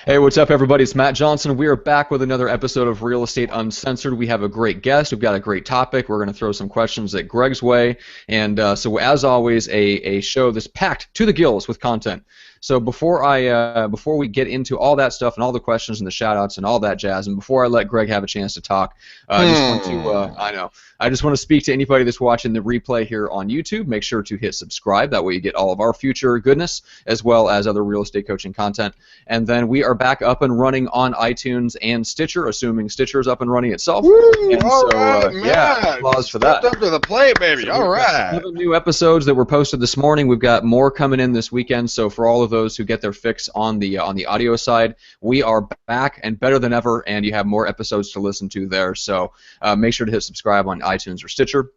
Hey, what's up, everybody? It's Matt Johnson. We are back with another episode of Real Estate Uncensored. We have a great guest. We've got a great topic. We're going to throw some questions at Greg's way. And so, as always, a show that's packed to the gills with content. So before we get into all that stuff and all the questions and the shout-outs and all that jazz, and before I let Greg have a chance to talk, I just want to speak to anybody that's watching the replay here on YouTube. Make sure to hit subscribe. That way you get all of our future goodness as well as other real estate coaching content. And then we are back up and running on iTunes and Stitcher, assuming Stitcher is up and running itself. Woo, and all so, right, yeah, applause for that. Stepped up to the plate, baby. So all right. 7 new episodes that were posted this morning. We've got more coming in this weekend. So for all of those who get their fix on the audio side, we are back and better than ever, and you have more episodes to listen to there. So make sure to hit subscribe on iTunes or Stitcher.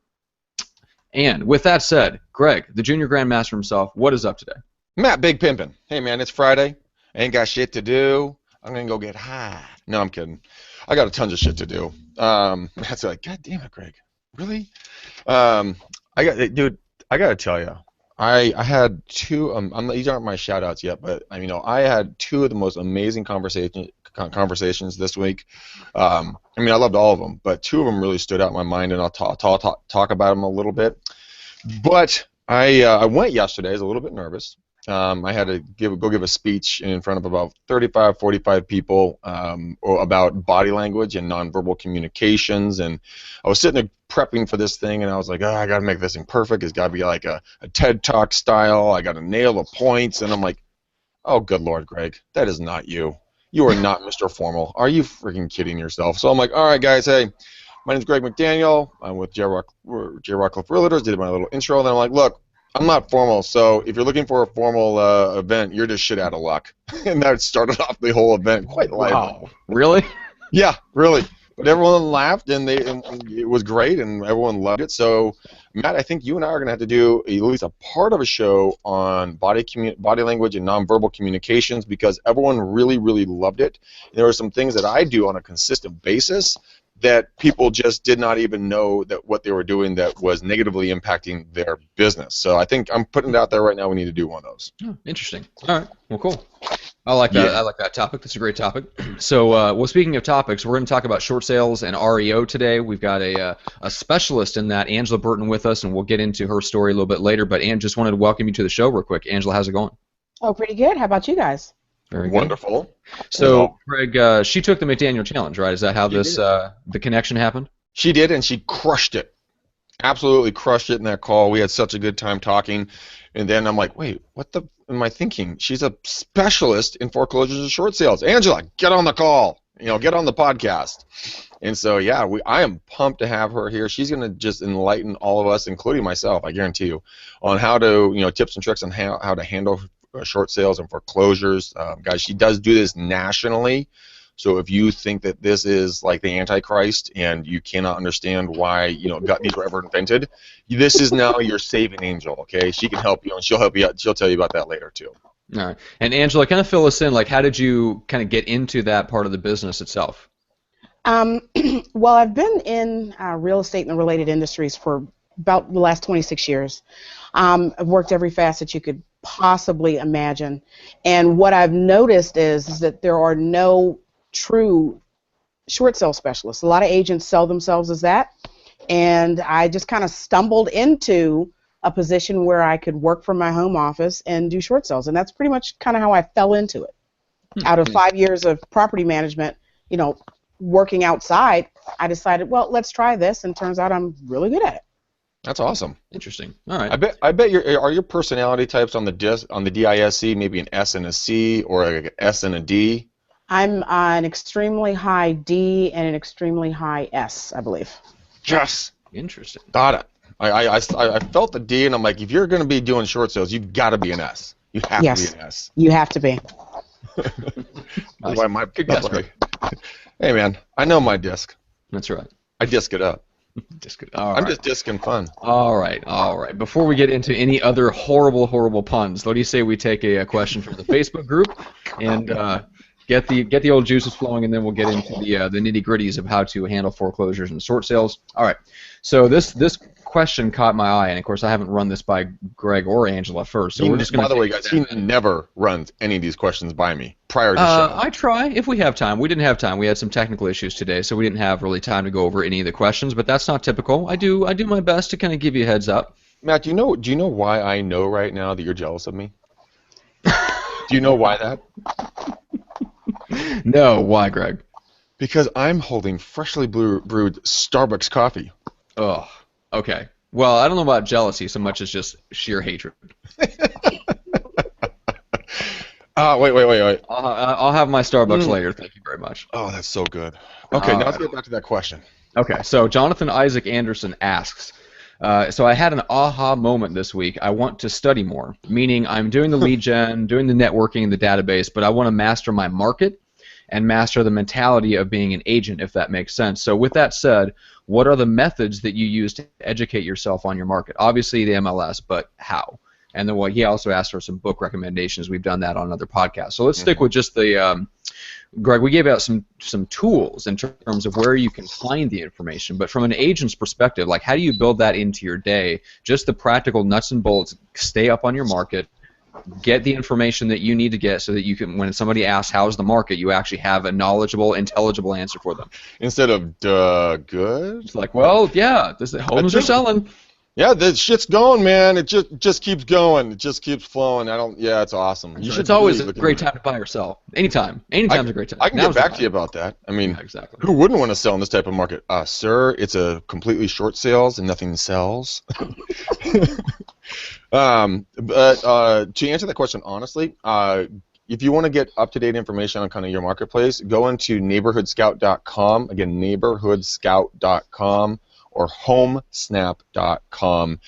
And with that said, Greg, the Junior Grandmaster himself, what is up today? Matt, big pimpin'. Hey, man, it's Friday. I ain't got shit to do. I'm going to go get high. No, I'm kidding. I got a tons of shit to do. That's like, God damn it, Greg. Really? I got to tell you, I had two. These aren't my shout-outs yet, but I had two of the most amazing conversations this week. I loved all of them, but two of them really stood out in my mind, and I'll talk about them a little bit. But I went yesterday. I was a little bit nervous. I had to go give a speech in front of about 35, 45 people about body language and nonverbal communications, and I was sitting there prepping for this thing, and I was like, I got to make this thing perfect. It's got to be like a TED Talk style. I got to nail the points, and I'm like, oh, good Lord, Greg, that is not you. You are not Mr. Formal. Are you freaking kidding yourself? So I'm like, all right, guys, hey, my name's Greg McDaniel. I'm with J. Rockcliffe Realtors. Did my little intro, and then I'm like, look, I'm not formal, so if you're looking for a formal event, you're just shit out of luck. And that started off the whole event quite lively. Wow. Really? Yeah, really. But everyone laughed, and it was great, and everyone loved it. So, Matt, I think you and I are going to have to do at least a part of a show on body language and nonverbal communications, because everyone really, really loved it. And there were some things that I do on a consistent basis that people just did not even know that what they were doing that was negatively impacting their business. So I think I'm putting it out there right now. We need to do one of those. Oh, interesting. All right. Well, cool. I like that. Yeah. I like that topic. That's a great topic. So, speaking of topics, we're going to talk about short sales and REO today. We've got a specialist in that, Angela Burton, with us, and we'll get into her story a little bit later. But Ann, just wanted to welcome you to the show real quick. Angela, how's it going? Oh, pretty good. How about you guys? Very wonderful. Good. So, Greg, she took the McDaniel challenge, right? Is that how the connection happened? She did, and she crushed it. Absolutely crushed it in that call. We had such a good time talking, and then I'm like, wait, what the am I thinking? She's a specialist in foreclosures and short sales. Angela, get on the call. Get on the podcast. And so, yeah, I am pumped to have her here. She's going to just enlighten all of us, including myself, I guarantee you, on how to, tips and tricks on how to handle short sales and foreclosures. Guys, she does do this nationally. So if you think that this is like the Antichrist and you cannot understand why these were ever invented, this is now your saving angel. Okay, she can help you, and she'll help you out. She'll tell you about that later too. All right. And Angela, kind of fill us in. Like, how did you kind of get into that part of the business itself? Well, I've been in real estate and the related industries for about the last 26 years. I've worked every facet you could possibly imagine, and what I've noticed is that there are no true short sale specialists. A lot of agents sell themselves as that, and I just kind of stumbled into a position where I could work from my home office and do short sales, and that's pretty much kind of how I fell into it. Out of 5 years of property management, working outside, I decided, well, let's try this, and turns out I'm really good at it. That's awesome. Interesting. All right. I bet are your personality types on the DISC maybe an S and a C or like an S and a D? I'm an extremely high D and an extremely high S, I believe. Yes. Interesting. Got it. I felt the D, and I'm like, if you're going to be doing short sales, you've got to be an S. You have to be an S. You have to be. Nice. Good guess, Greg. Hey, man, I know my disc. That's right. I disc it up. All right. I'm just discing fun. All right. Before we get into any other horrible puns, what do you say we take a question from the Facebook group? And get the old juices flowing, and then we'll get into the nitty-gritties of how to handle foreclosures and short sales. All right. So this question caught my eye, and of course I haven't run this by Greg or Angela first. So we're just going to. By the way, guys, he never runs any of these questions by me prior to the show. I try if we have time. We didn't have time. We had some technical issues today, so we didn't have really time to go over any of the questions. But that's not typical. I do my best to kind of give you a heads up. Matt, do you know why I know right now that you're jealous of me? Do you know why that? No, why, Greg? Because I'm holding freshly brewed Starbucks coffee. Oh, okay. Well, I don't know about jealousy so much as just sheer hatred. Wait. I'll have my Starbucks later. Thank you very much. Oh, that's so good. Okay, now let's get back to that question. Okay, so Jonathan Isaac Anderson asks, so I had an aha moment this week. I want to study more, meaning I'm doing the lead gen, doing the networking in the database, but I want to master my market and master the mentality of being an agent, if that makes sense. So with that said, what are the methods that you use to educate yourself on your market? Obviously the MLS, but how? And then he also asked for some book recommendations. We've done that on other podcasts. So let's stick with just the, Greg, we gave out some tools in terms of where you can find the information, but from an agent's perspective, like how do you build that into your day? Just the practical nuts and bolts, stay up on your market, get the information that you need to get so that you can, when somebody asks how's the market, you actually have a knowledgeable, intelligible answer for them. Instead of, good? It's like, well, yeah, homes are selling. Yeah, the shit's going, man. It just keeps going. It just keeps flowing. Yeah, it's awesome. It's always a great time to buy or sell. Anytime's a great time. I can get back to you about that. I mean, yeah, exactly. Who wouldn't want to sell in this type of market? Sir, it's a completely short sales and nothing sells. But to answer that question honestly, if you want to get up-to-date information on kind of your marketplace, go into neighborhoodscout.com. Again, neighborhoodscout.com. or homesnap.com.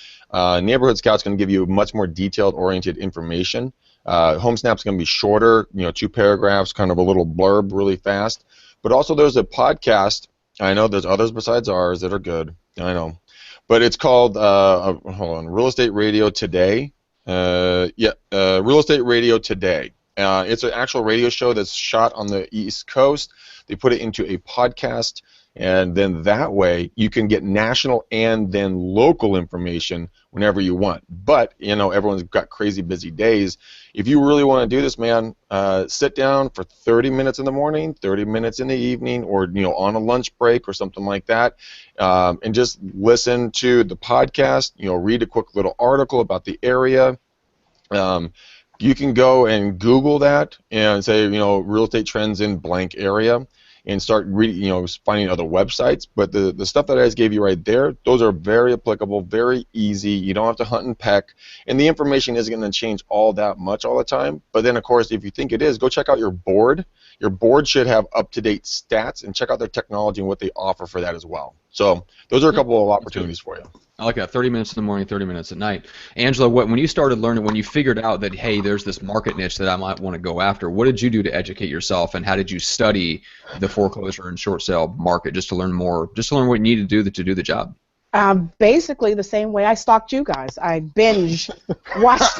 Neighborhood Scout's going to give you much more detailed oriented information. Homesnap's going to be shorter, 2 paragraphs, kind of a little blurb really fast. But also there's a podcast. I know there's others besides ours that are good. I know. But it's called, Real Estate Radio Today. Real Estate Radio Today. It's an actual radio show that's shot on the East Coast. They put it into a podcast. And then that way you can get national and then local information whenever you want. But, everyone's got crazy busy days. If you really want to do this, man, sit down for 30 minutes in the morning, 30 minutes in the evening, or, on a lunch break or something like that, and just listen to the podcast, read a quick little article about the area. You can go and Google that and say, real estate trends in blank area, and start reading, finding other websites. But the stuff that I just gave you right there, those are very applicable, very easy. You don't have to hunt and peck, and the information isn't going to change all that much all the time. But then, of course, if you think it is, go check out your board. Your board should have up-to-date stats, and check out their technology and what they offer for that as well. So those are a couple of opportunities for you. I like that. 30 minutes in the morning, 30 minutes at night. Angela, when you started learning, when you figured out that, hey, there's this market niche that I might want to go after, what did you do to educate yourself, and how did you study the foreclosure and short sale market just to learn more, what you needed to do the job? Basically the same way I stalked you guys. I binge watched.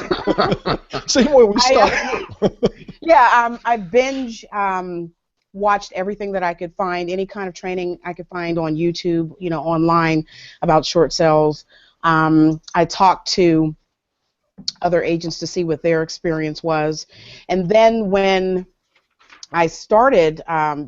Same way we stalked. I binge watched everything that I could find, any kind of training I could find on YouTube, online about short sales. I talked to other agents to see what their experience was, and then when I started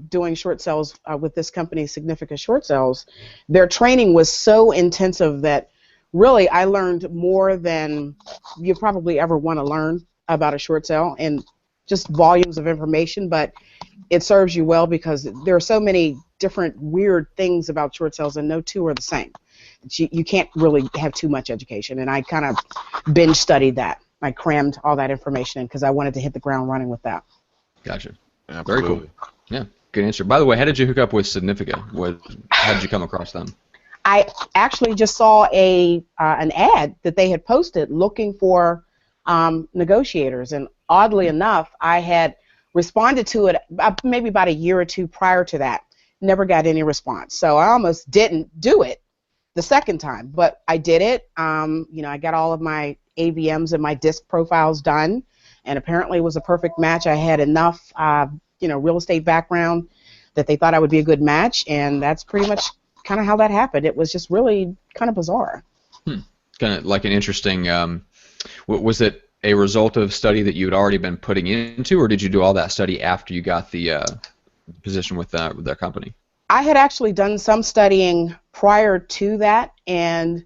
doing short sales with this company, Significant Short Sales, their training was so intensive that really I learned more than you probably ever want to learn about a short sale, and just volumes of information, but it serves you well because there are so many different weird things about short sales, and no two are the same. You can't really have too much education, and I kind of binge studied that. I crammed all that information in because I wanted to hit the ground running with that. Gotcha. Absolutely. Very cool. Yeah, good answer. By the way, how did you hook up with Significant? How did you come across them? I actually just saw an ad that they had posted looking for negotiators, and oddly enough, I had responded to it maybe about a year or two prior to that. Never got any response, so I almost didn't do it the second time, but I did it. I got all of my AVMs and my disc profiles done, and apparently it was a perfect match. I had enough real estate background, that they thought I would be a good match, and that's pretty much kind of how that happened. It was just really kind of bizarre. Kind of like an interesting. Was it a result of study that you had already been putting into, or did you do all that study after you got the position with their company? I had actually done some studying prior to that, and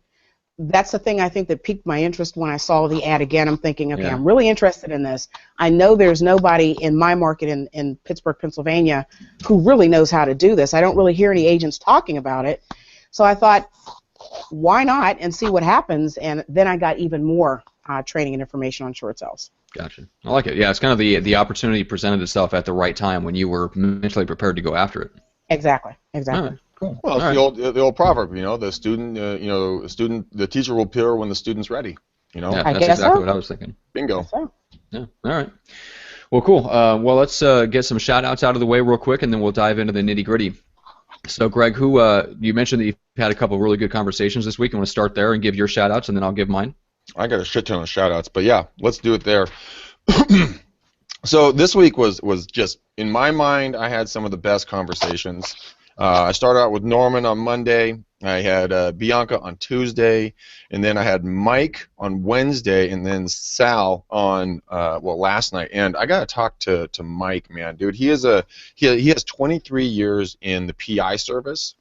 that's the thing I think that piqued my interest when I saw the ad again. I'm thinking, okay, I'm really interested in this. I know there's nobody in my market in Pittsburgh, Pennsylvania, who really knows how to do this. I don't really hear any agents talking about it. So I thought, why not, and see what happens. And then I got even more training and information on short sales. Gotcha. I like it. Yeah, it's kind of the opportunity presented itself at the right time when you were mentally prepared to go after it. Exactly. All right, cool. Well, it's the old proverb, the student, the teacher will appear when the student's ready. Yeah, that's exactly what I was thinking. Bingo. So. Yeah. All right. Well, cool. Well, let's get some shout-outs out of the way real quick, and then we'll dive into the nitty-gritty. So, Greg, you mentioned that you've had a couple of really good conversations this week. I want to start there and give your shout-outs, and then I'll give mine. I got a shit ton of shout-outs, but yeah, let's do it there. So this week was just, in my mind, I had some of the best conversations. I started out with Norman on Monday. I had Bianca on Tuesday, and then I had Mike on Wednesday, and then Sal on last night. And I gotta talk to Mike, man, dude. He has 23 years in the PI service.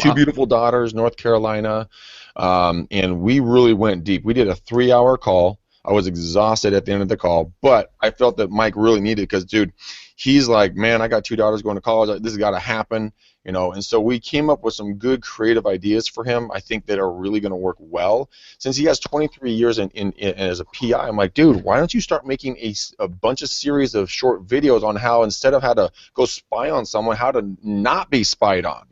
Wow. 2 beautiful daughters, North Carolina, and we really went deep. We did a 3-hour call. I was exhausted at the end of the call, but I felt that Mike really needed it because, dude, he's like, man, I got 2 daughters going to college. This has got to happen, And so we came up with some good creative ideas for him, I think, that are really going to work well. Since he has 23 years in as a PI, I'm like, dude, why don't you start making a bunch of series of short videos on how, instead of how to go spy on someone, how to not be spied on,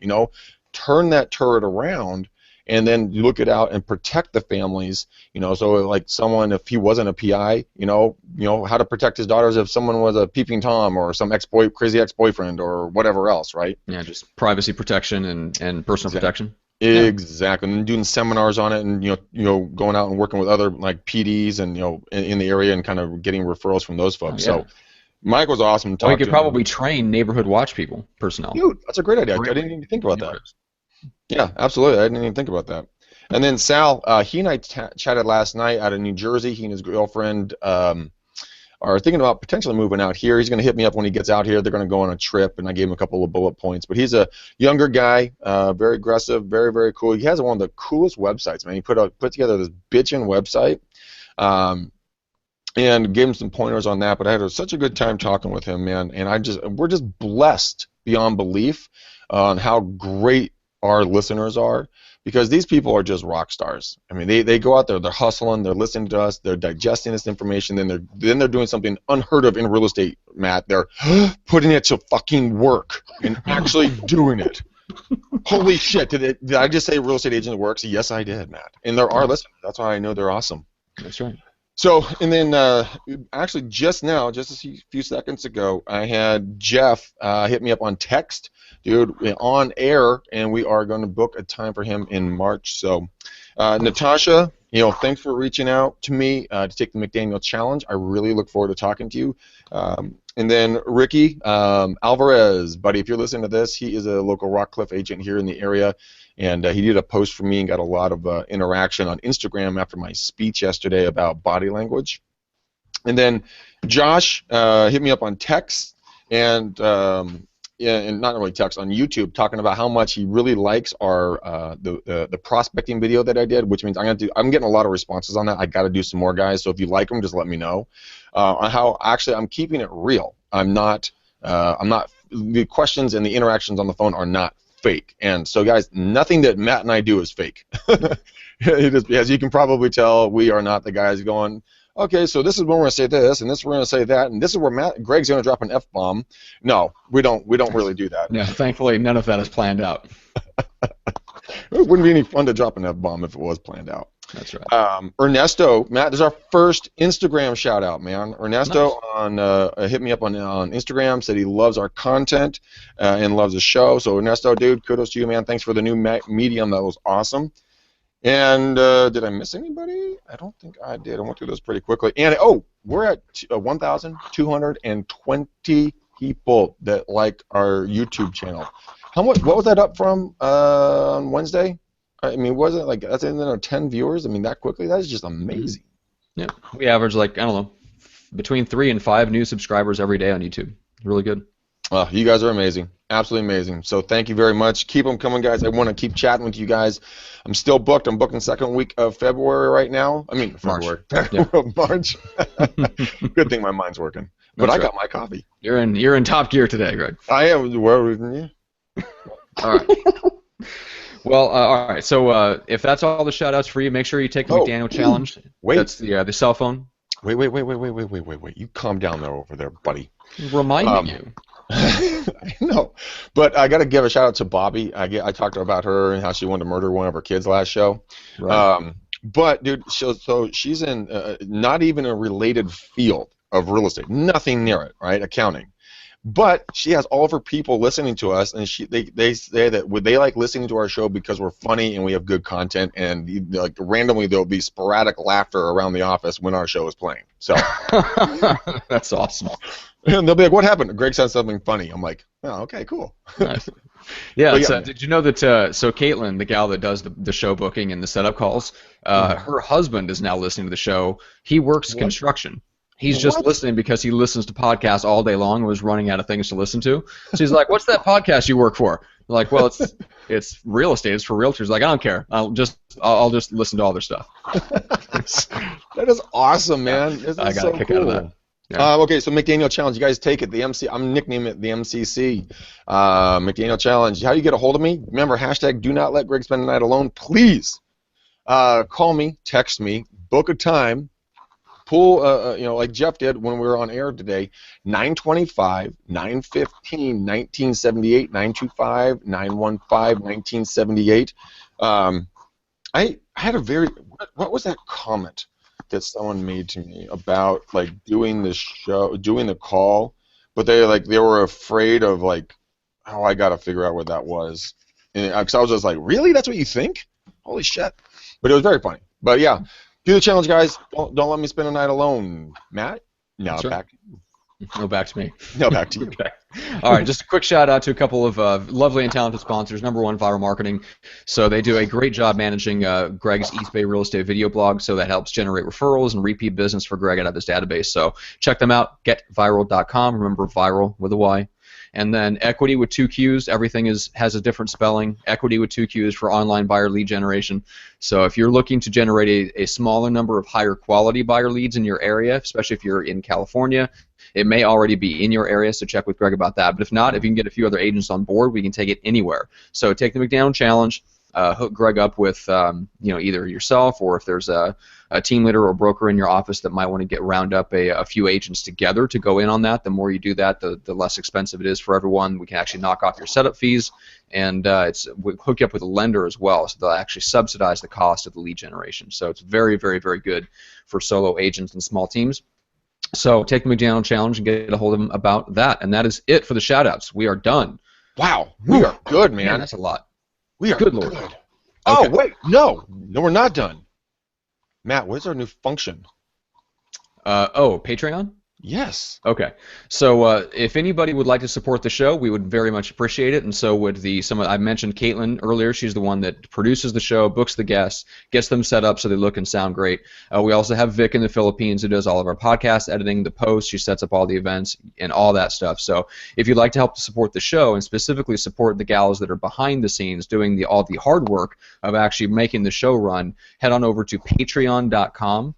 turn that turret around, and then you look it out and protect the families, so like someone, if he wasn't a PI, how to protect his daughters if someone was a peeping Tom or some crazy ex-boyfriend or whatever else, right? Yeah, just privacy protection and personal protection. Exactly, and doing seminars on it, and going out and working with other like PDs and in the area and kind of getting referrals from those folks. So Mike was awesome. Well, you could probably train neighborhood watch personnel. Dude, that's a great idea. I didn't even think about that. Yeah, absolutely. I didn't even think about that. And then Sal, he and I chatted last night out of New Jersey. He and his girlfriend are thinking about potentially moving out here. He's going to hit me up when he gets out here. They're going to go on a trip, and I gave him a couple of bullet points. But he's a younger guy, very aggressive, very, very cool. He has one of the coolest websites, man. He put together this bitchin' website and gave him some pointers on that. But I had such a good time talking with him, man. And we're just blessed beyond belief on how great our listeners are, because these people are just rock stars. I mean, they go out there, they're hustling, they're listening to us, they're digesting this information, then they're doing something unheard of in real estate, Matt. They're putting it to fucking work and actually doing it. Holy shit! Did I just say real estate agent works? Yes, I did, Matt. And they're our listeners. That's why I know they're awesome. That's right. So, and then actually just a few seconds ago, I had Jeff hit me up on text, dude, on air, and we are going to book a time for him in March. So, Natasha, thanks for reaching out to me to take the McDaniel challenge. I really look forward to talking to you. And then Ricky Alvarez, buddy, if you're listening to this, he is a local Rockcliffe agent here in the area. And he did a post for me and got a lot of interaction on Instagram after my speech yesterday about body language. And then Josh hit me up on text and not really text, on YouTube, talking about how much he really likes our the prospecting video that I did, which means I'm getting a lot of responses on that. I got to do some more, guys. So if you like them, just let me know. On how actually I'm keeping it real. I'm not the questions and the interactions on the phone are not fake. And so, guys, nothing that Matt and I do is fake. As you can probably tell, we are not the guys going, okay, so this is when we're going to say this, and this we're going to say that, and this is where Greg's going to drop an F-bomb. No, we don't really do that. Yeah, thankfully, none of that is planned out. It wouldn't be any fun to drop an F-bomb if it was planned out. That's right. Ernesto, Matt, this is our first Instagram shout-out, man. Ernesto hit me up on Instagram, said he loves our content and loves the show. So, Ernesto, dude, kudos to you, man. Thanks for the new medium. That was awesome. And did I miss anybody? I don't think I did. I went through those pretty quickly. And, we're at 1,220 people that like our YouTube channel. How much? What was that up from on Wednesday? I mean, wasn't it like that's in 10 viewers? I mean, that quickly? That is just amazing. Yeah, we average like, I don't know, between 3 and 5 new subscribers every day on YouTube. Really good. Well, you guys are amazing. Absolutely amazing. So thank you very much. Keep them coming, guys. I want to keep chatting with you guys. I'm still booked. I'm booked in the second week of February right now. I mean, February. March. Good thing my mind's working. But I got my coffee. You're in top gear today, Greg. I am. Where? All right. Well, all right. So if that's all the shout-outs for you, make sure you take the McDaniel challenge. Wait. That's the cell phone. Wait. You calm down there over there, buddy. Reminding you. I know, but I got to give a shout out to Bobby. I talked about her and how she wanted to murder one of her kids last show. Right. But dude, so she's in not even a related field of real estate, nothing near it, right? Accounting. But she has all of her people listening to us, and they say that would they like listening to our show because we're funny and we have good content, and like randomly there'll be sporadic laughter around the office when our show is playing. So that's awesome. And they'll be like, "What happened?" Greg said something funny. I'm like, "Oh, okay, cool." Nice. Yeah. Did you know that? So Caitlin, the gal that does the show booking and the setup calls, her husband is now listening to the show. He works construction. He's just listening because he listens to podcasts all day long and was running out of things to listen to. So he's like, "What's that podcast you work for?" I'm like, "Well, it's real estate. It's for realtors." Like, I don't care. I'll just listen to all their stuff. That is awesome, man. I got a kick out of that. Yeah. Okay, so McDaniel Challenge. You guys take it. I'm nicknaming it the MCC. McDaniel Challenge. How do you get a hold of me? Remember, hashtag do not let Greg spend the night alone. Please call me, text me, book a time. Pull, like Jeff did when we were on air today, 925, 915, 1978, 925, 915, 1978. I had what was that comment that someone made to me about like doing the show, doing the call, but they were afraid of like, oh, I got to figure out what that was. Because I was just like, really? That's what you think? Holy shit. But it was very funny. But yeah. Do the challenge, guys. Don't let me spend a night alone. Matt? No, back to you. No, back to me. No, back to you. Okay. All right, just a quick shout out to a couple of lovely and talented sponsors. Number one, Viral Marketing. So they do a great job managing Greg's East Bay real estate video blog, so that helps generate referrals and repeat business for Greg out of his database. So check them out, getviral.com. Remember, viral with a Y. And then Equity with 2 Qs. Everything has a different spelling. Equity with 2 Qs for online buyer lead generation. So if you're looking to generate a smaller number of higher quality buyer leads in your area, especially if you're in California, it may already be in your area, so check with Greg about that. But if not, if you can get a few other agents on board, we can take it anywhere. So take the McDaniel Challenge, hook Greg up with either yourself or if there's a team leader or broker in your office that might want to round up a few agents together to go in on that. The more you do that, the less expensive it is for everyone. We can actually knock off your setup fees, and we hook you up with a lender as well, so they'll actually subsidize the cost of the lead generation. So it's very, very, very good for solo agents and small teams. So take the McDaniel Challenge and get a hold of them about that. And that is it for the shout-outs. We are done. Wow. We are good, man. That's a lot. We are good. Lord. Okay. Oh, wait. No, we're not done. Matt, what's our new function? Patreon? Yes. Okay. So if anybody would like to support the show, we would very much appreciate it. And so would I mentioned Caitlin earlier. She's the one that produces the show, books the guests, gets them set up so they look and sound great. We also have Vic in the Philippines who does all of our podcast editing, the posts. She sets up all the events and all that stuff. So if you'd like to help support the show and specifically support the gals that are behind the scenes doing all the hard work of actually making the show run, head on over to patreon.com/REU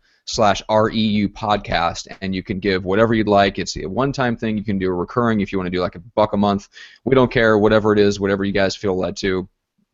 podcast, and you can give whatever you'd like. It's a one-time thing. You can do a recurring if you want to do like $1 a month. We don't care, whatever it is, whatever you guys feel led to.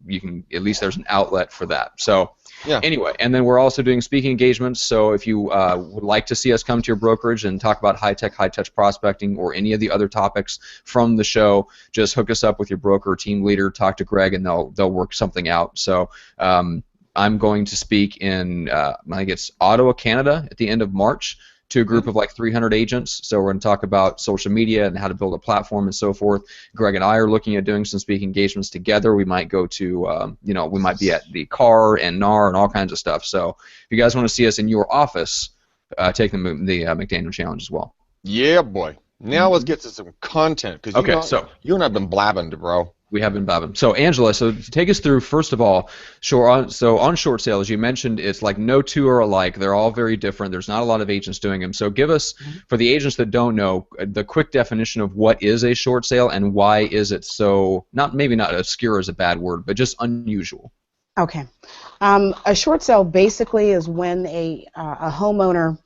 You can, at least there's an outlet for that. So anyway, and then we're also doing speaking engagements. So if you would like to see us come to your brokerage and talk about high-tech, high-touch prospecting or any of the other topics from the show, just hook us up with your broker or team leader, talk to Greg, and they'll work something out. So I'm going to speak in, I think it's Ottawa, Canada, at the end of March to a group of like 300 agents. So we're going to talk about social media and how to build a platform and so forth. Greg and I are looking at doing some speaking engagements together. We might go to, we might be at the CAR and NAR and all kinds of stuff. So if you guys want to see us in your office, take the McDaniel Challenge as well. Yeah, boy. Now let's get to some content, because you and I have been blabbing, bro. We have been blabbing. So Angela, so take us through, first of all, on short sales, you mentioned it's like no two are alike. They're all very different. There's not a lot of agents doing them. So give us, for the agents that don't know, the quick definition of what is a short sale and why is it so, maybe not obscure is a bad word, but just unusual. Okay. A short sale basically is when a homeowner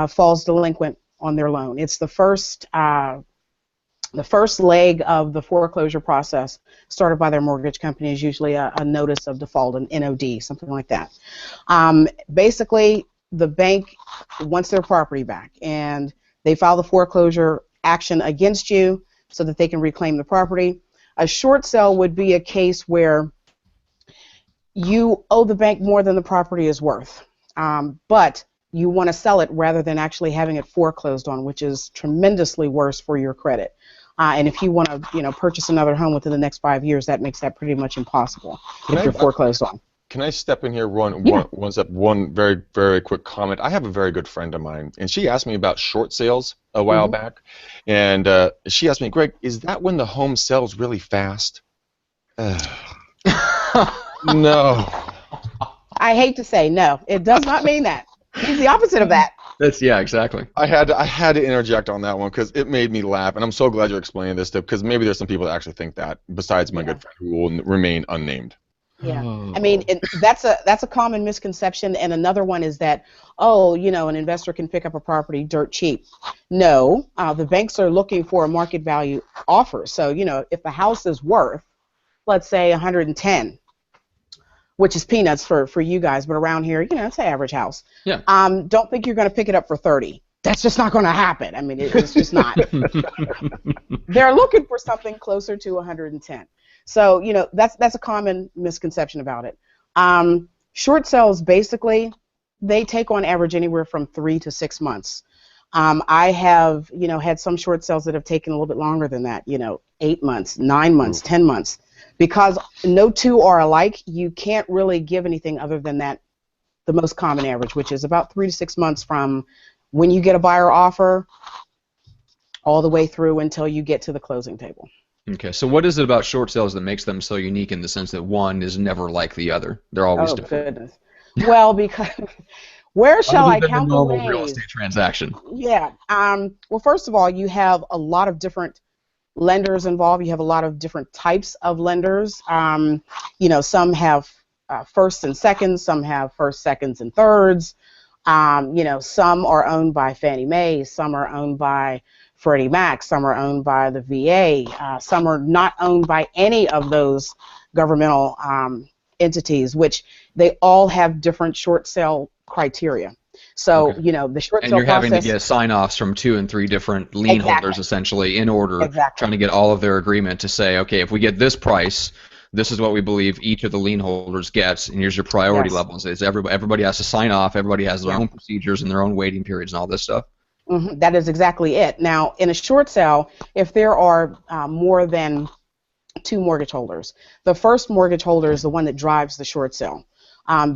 falls delinquent on their loan. It's the first leg of the foreclosure process started by their mortgage company. Is usually a notice of default, an NOD, something like that. Basically, the bank wants their property back, and they file the foreclosure action against you so that they can reclaim the property. A short sale would be a case where you owe the bank more than the property is worth, but you want to sell it rather than actually having it foreclosed on, which is tremendously worse for your credit. And if you want to, purchase another home within the next 5 years, that makes that pretty much impossible if you're foreclosed on. Can I step in here one very, very quick comment? I have a very good friend of mine, and she asked me about short sales a while back, and she asked me, Greg, is that when the home sells really fast? No. I hate to say no. It does not mean that. It's the opposite of that. Yeah, exactly. I had to interject on that one because it made me laugh, and I'm so glad you're explaining this stuff because maybe there's some people that actually think that besides my good friend who will remain unnamed. Yeah, I mean that's a common misconception, and another one is that an investor can pick up a property dirt cheap. No, the banks are looking for a market value offer. So if the house is worth, let's say 110. Which is peanuts for you guys, but around here, it's an average house. Yeah. Don't think you're going to pick it up for 30. That's just not going to happen. I mean, it's just not. They're looking for something closer to 110. So, that's a common misconception about it. Short sales, basically, they take on average anywhere from 3 to 6 months. I have, had some short sales that have taken a little bit longer than that, 8 months, 9 months, 10 months. Because no two are alike, you can't really give anything other than that, the most common average, which is about 3 to 6 months from when you get a buyer offer all the way through until you get to the closing table. Okay, so what is it about short sales that makes them so unique in the sense that one is never like the other? They're always different. Goodness. Well, because where shall I count the ways? Real estate transaction. Yeah. Well, first of all, you have a lot of different lenders involved. You have a lot of different types of lenders. Some have firsts and seconds. Some have first, seconds, and thirds. Some are owned by Fannie Mae. Some are owned by Freddie Mac. Some are owned by the VA. Some are not owned by any of those governmental entities, which they all have different short sale criteria. So, the short sale process... And you're having to get sign-offs from 2 and 3 different lien holders, essentially, in order, trying to get all of their agreement to say, okay, if we get this price, this is what we believe each of the lien holders gets, and here's your priority levels. It's everybody has to sign off, everybody has their own procedures and their own waiting periods and all this stuff. Mm-hmm. That is exactly it. Now, in a short sale, if there are more than 2 mortgage holders, the first mortgage holder is the one that drives the short sale.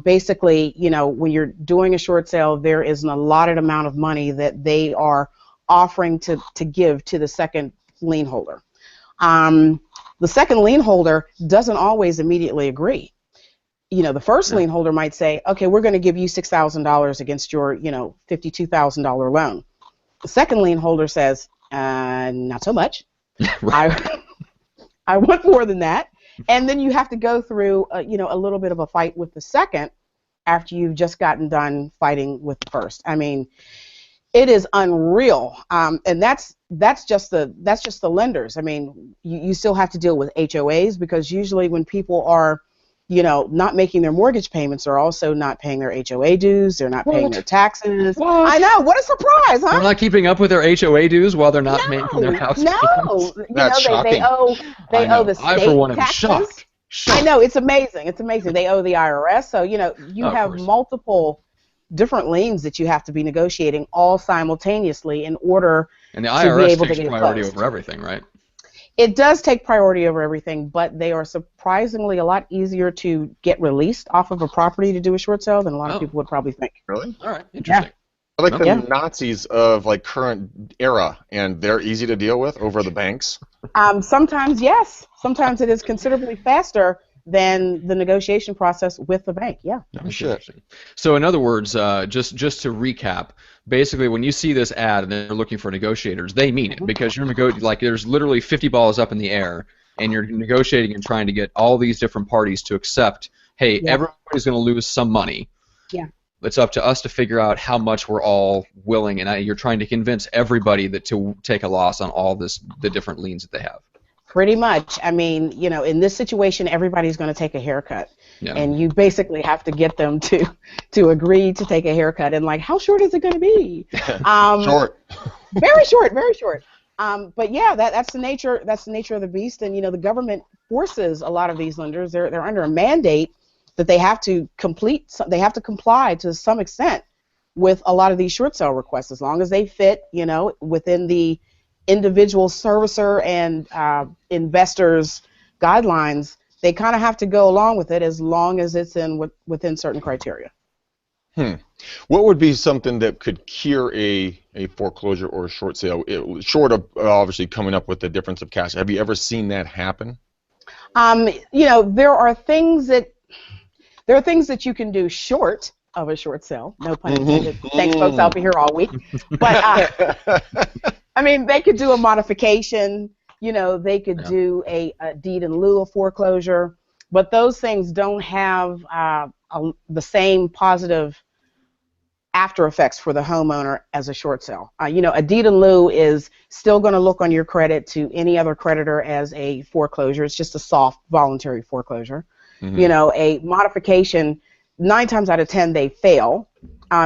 Basically, when you're doing a short sale, there is an allotted amount of money that they are offering to give to the second lien holder. The second lien holder doesn't always immediately agree. The first lien holder might say, okay, we're going to give you $6,000 against your, $52,000 loan. The second lien holder says, not so much. I want more than that. And then you have to go through, a little bit of a fight with the second after you've just gotten done fighting with the first. I mean, it is unreal, and that's just the lenders. I mean, you still have to deal with HOAs because usually when people are, not making their mortgage payments, they're also not paying their HOA dues. They're not paying their taxes. What? I know. What a surprise, huh? They're not keeping up with their HOA dues while they're not making their house payments. That's shocking. They owe the state I, for one, am taxes. shocked. I know, it's amazing. It's amazing. They owe the IRS. So, you have multiple different liens that you have to be negotiating all simultaneously in order and the IRS to be able takes to get priority closed. over everything, right? It does take priority over everything, but they are surprisingly a lot easier to get released off of a property to do a short sale than a lot of people would probably think. Really? All right, interesting. They're like the Yeah. Nazis of like current era, and they're easy to deal with over the banks. Sometimes, yes. Sometimes it is considerably faster than the negotiation process with the bank. Yeah. No That's shit. interesting. So in other words, just to recap, basically when you see this ad and they're looking for negotiators, they mean it because like there's literally 50 balls up in the air and you're negotiating and trying to get all these different parties to accept, hey, Yeah. everybody's going to lose some money. Yeah. It's up to us to figure out how much we're all willing, and you're trying to convince everybody that to take a loss on all the different liens that they have. Pretty much. I mean, in this situation, everybody's going to take a haircut, Yeah. and you basically have to get them to agree to take a haircut. And like, how short is it going to be? Short. Very short, very short. But yeah, that's the nature. That's the nature of the beast. And the government forces a lot of these lenders. They're under a mandate that they have to comply to some extent with a lot of these short sale requests, as long as they fit, within the individual servicer and investors' guidelines. They kind of have to go along with it as long as it's within certain criteria. What would be something that could cure a foreclosure or a short sale, short of obviously coming up with the difference of cash? Have you ever seen that happen? There are things that you can do short of a short sale. No pun intended. Thanks, folks. I'll be here all week. But I mean, they could do a modification. They could do a deed in lieu of foreclosure. But those things don't have the same positive after effects for the homeowner as a short sale. A deed in lieu is still going to look on your credit to any other creditor as a foreclosure. It's just a soft voluntary foreclosure. A modification, 9 times out of 10 they fail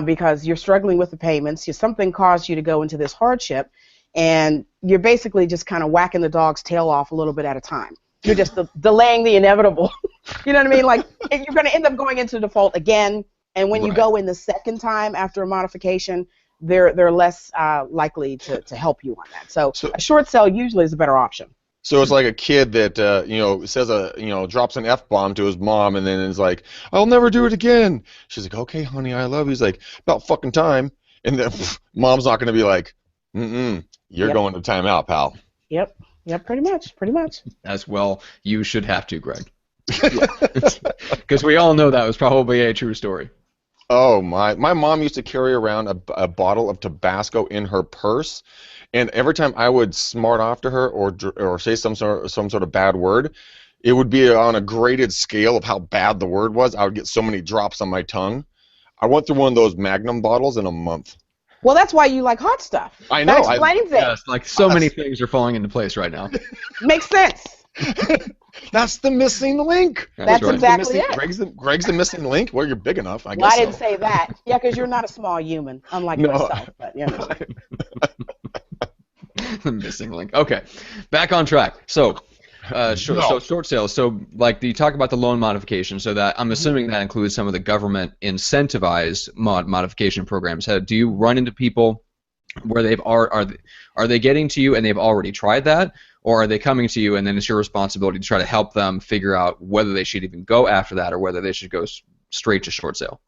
because you're struggling with the payments. Something caused you to go into this hardship, and you're basically just kind of whacking the dog's tail off a little bit at a time. You're just delaying the inevitable. You know what I mean? Like, you're going to end up going into default again, and when you go in the second time after a modification, they're less likely to help you on that. So a short sale usually is a better option. So it's like a kid that says drops an F-bomb to his mom, and then is like, "I'll never do it again." She's like, "Okay, honey, I love you." He's like, "About fucking time." And then mom's not going to be like, "You're going to timeout, pal." Yep, pretty much. As well, you should have to, Greg. Because we all know that was probably a true story. Oh, my mom used to carry around a bottle of Tabasco in her purse, and every time I would smart off to her or say some sort of bad word, it would be on a graded scale of how bad the word was. I would get so many drops on my tongue. I went through one of those Magnum bottles in a month. Well, that's why you like hot stuff. I know. That explains it. Yes, like so many things are falling into place right now. Makes sense. That's the missing link. That's right. exactly it. Greg's the missing link. Well, you're big enough, I guess. Well, I didn't so. say that. Yeah, because you're not a small human, unlike myself. But The missing link. Okay, back on track. So, so short sales. So, like, you talk about the loan modification. So that I'm assuming that includes some of the government incentivized modification programs. Do you run into people where are they getting to you and they've already tried that, or are they coming to you and then it's your responsibility to try to help them figure out whether they should even go after that or whether they should go straight to short sale?